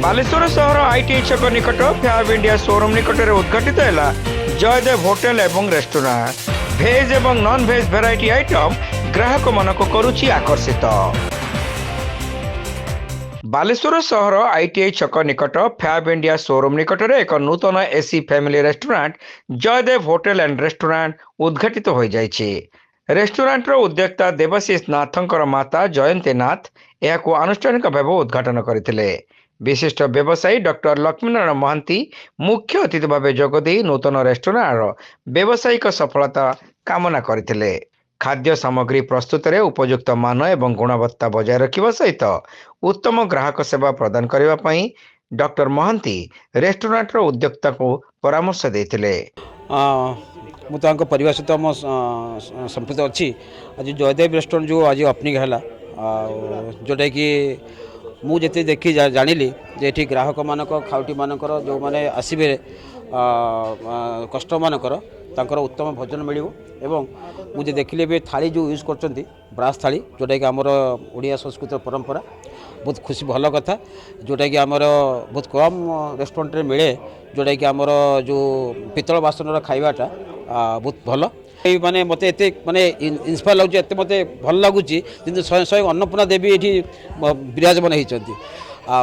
बालेश्वर सहर आईटी छक निकट फैब इंडिया शोरूम निकट में उद्घाटित है जयदेव होटेल एवं रेस्टोरेंट भेज एवं नॉन भेज भेराइटी आइटम ग्राहक मानक करुछि आकर्षित। बालेश्वर सहर आईटीआई छक निकट फैब इंडिया शोरूम निकट में एक नूतन AC family restaurant Jaydev hotel and restaurant उद्घाटित हो जाइछि। रेस्टोरेंट उद्योक्ता देवाशीष नाथंकर माता जयंती नाथ यह आनुष्ठानिक भाव उद्घाटन करथिले। विशिष्ट व्यवसायी डॉक्टर लक्ष्मीनारायण महांती मुख्य अतिथि भाव जोगदे नूतन रेस्टोरेंट व्यावसायिक सफलता कामना करथिले। खाद्य सामग्री प्रस्तुत रे उपयुक्त मान एवं गुणवत्ता बजाय रखिबा सहित उत्तम ग्राहक सेवा प्रदान करबा पई डॉक्टर महांती रेस्टोरेंट रो उद्योक्ता को परामर्श देथिले। मु तो परिवार सहित मो संपृक्त अच्छी आज जयदेव रेस्टोरेंट जो आज ओपनिंग है जोटा कि मुझे देखी जानिली जे ये ग्राहक मानक खाउटी मानकर जो मैंने आसबे कस्टमर मानकर तांकर उत्तम भोजन मिलिबो एवं मुझे देखिले भी थाली जो यूज कर ब्रास थाली जोटा कि आमर ओडिया संस्कृत परंपरा बहुत खुशी भल कथा जोटा कि आमर बहुत कम रेस्टोरेंट मिले जोटा कि आमर जो पितल बासन खाइबाटा बहुत भल माने मते एते माने इन्स्पायर लाଗୁଛି एते मते भल लाଗୁଛି किंतु स्वयं स्वयं अन्नपूर्णा देवी एठी विराजमान होइचंती आ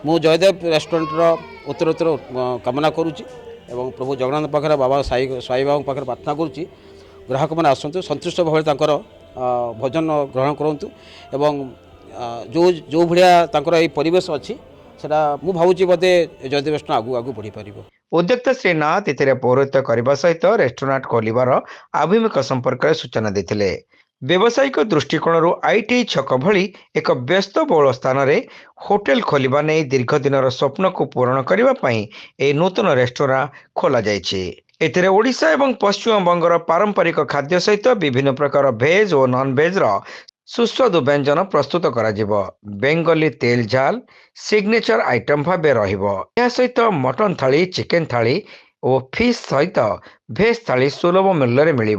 मु जयदेव रेस्टोरेंट रो उत्तरोत्तर कामना करूची एवं प्रभु जगन्नाथ पाखरे बाबा साई बाबा पाखरे प्रार्थना करूची ग्राहक मैंने आसतु संतुष्ट भाव भोजन ग्रहण करूँ एवं जो जो भाया परिवेश अच्छी सेटा मु भावुची बोधे जयदेव रेस्टोरेंट आगु आगु बढ़ी पारिबो। उद्योक्ता श्रीनाथ इतने पौरोहित्य करने सहित रेस्टोरेंट खोलिबार आभिमुख्य संपर्क में सूचना देते। व्यावसायिक दृष्टिकोण आईटीआई छक भली एक व्यस्त बहुल स्थान में होटेल खोलिबा नै दीर्घ दिन स्वप्न को पूरण करने नूतन रेस्टोरेंट खोल जाइए। ओडिशा एवं पश्चिम बंगर पारंपरिक खाद्य सहित विभिन्न प्रकार भेज और नॉन भेज सुस्वादु व्यंजन प्रस्तुत करा जिवो। बेंगली तेल झाल सिग्नेचर आइटम भाव रहा सहित मटन थाली चिकेन थाली और फिश सहित भेज थाली सुलभ मूल्य मिल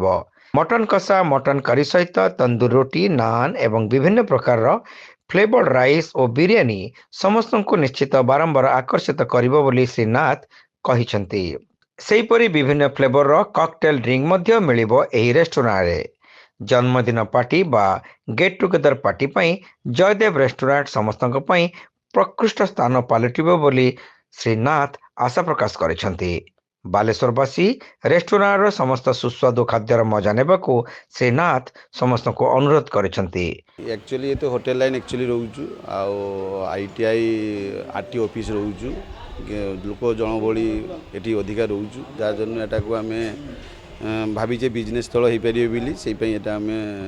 मटन कषा मटन करी सहित तंदूर रोटी नान एवं विभिन्न प्रकार फ्लेवर्ड राइस और बिरियानी समस्त को निश्चित बारंबार आकर्षित करिबो बोली श्री नाथ कहिसंती। सेहीपरि विभिन्न फ्लेवर कॉकटेल ड्रिंक मध्य मिलिबो एही रेस्टोरेंट रे। जन्मदिन पार्टी बा गेट टुगेदर पार्टी पई जयदेव रेस्टोरेंट समस्तक पई प्रकृष्ट स्थान पालटिबो बोली श्री नाथ आशा प्रकाश करिसंती। बालेश्वरवासी रेस्टोरेंट समस्त सुस्वादु खाद्यर मजा नेबाकू श्री नाथ समस्त को अनुरोध करिसंती। एक्चुअली ये तो होटल लाइन एक्चुअली रोचु आईटीआई आरटी ऑफिस रोचु लोक जनबली ये अधिका रोचु जार एटा को आम भावीचे बिजनेस स्थल हो पारे बोली से आम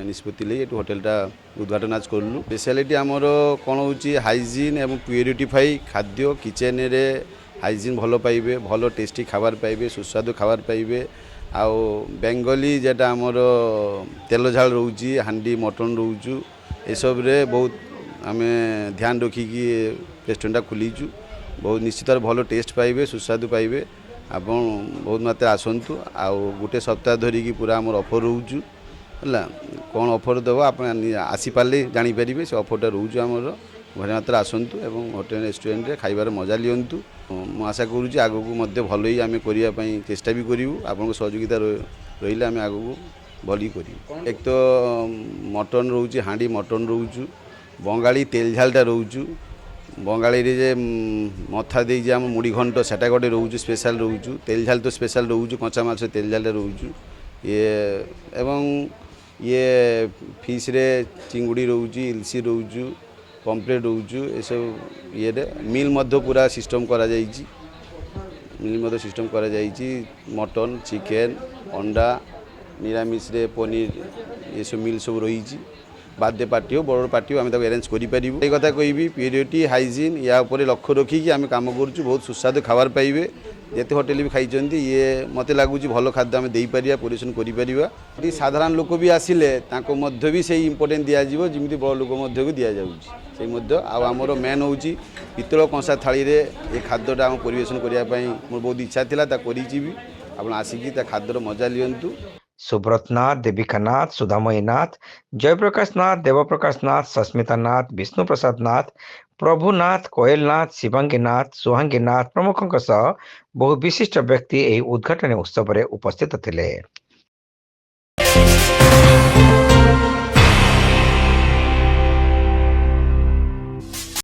निष्पत्ति ले होटेलटा उद्घाटन आज कलु। स्पेशलिटी आमर कौन हो हाइजीन एवं प्यूरिफाई खाद्य किचेन रे हाइजीन भल पाइबे भल टेस्टी खाबार पाइबे सुस्वादु खाबार पाइबे आउ बेंगली जेटा आमर तेल झाल रोची हांडी मटन रोचु एसब रे बहुत आम ध्यान रखिकी रेस्टोरेंट खोलीचु बहुत निश्चित भल टेस्ट पाइबे सुस्वादु पाइबे आपन बहुत मात्रा आसतु आउ गोटे सप्ताह धरिकी पूरा आमर ऑफर रोचु है कौन ऑफर देव आप आसीपारे जानीपारे से ऑफरटा रोचु आमर भारी मात्रा आसतु एवं होटेल रेस्टोरेंट रे खाइबार मजा लियंतु। मु आशा करूँ आगू को भल ही आम करने चेष्टा भी करूँ आपन सहयोगिता रही आम आगू भल ही करूँ। एक तो मटन रोचे हांडी मटन रोचु बंगाली तेल झालटा रोचु बंगाली रे जे मथा दे आम मुड़ी घंट सेटा गोटे रोचु स्पेशल रोचु तेल झाल तो स्पेशल रोचु कंचा माछ तेल झाल रोचु ये एवं ये फिश रे चिंगुड़ी रोचु इलसी रोचु पम्पलेट रोचु ये सब ये मिल मध्य पूरा सिस्टम करा जाइछि मिल मध्य सिस्टम करा जाइछि मटन चिकेन अंडा निरामिष रे पनीर ये सब मिल सब रही बर्थडे पार्टी हो बड़ पार्टी हो आम अरेंज करें। ये कथा कहि प्यूरिटी हाइजीन या उपर लक्ष्य रखिकी आम कम करुँ बहुत सुस्वादु खाबार पाइबे जिते होटेल भी खाई ये मत लगुच भल खाद्य आम देपर परिवेशन कर साधारण लोक भी आसिले भी से इम्पोर्टेंट दिज्व जमी बड़ लोक भी दि जाऊँगी आमर मेन हूँ पितल कंसा थाली ये खाद्यटा आम परिवेशन करने मोर बहुत इच्छा था भी आप आसिकी खाद्यर मजा लियंतु। सुब्रत नाथ देविका नाथ सुधामयी नाथ जयप्रकाश नाथ देवप्रकाश नाथ सस्मिता नाथ विष्णु प्रसाद नाथ प्रभुनाथ, कोयलनाथ, शिवांगीनाथ, सुहांगीनाथ प्रमुखों सह बहु विशिष्ट व्यक्ति ଏହି ଉଦ୍ଘାଟନୀ ଉତ୍ସବରେ ଉପସ୍ଥିତ ଥିଲେ।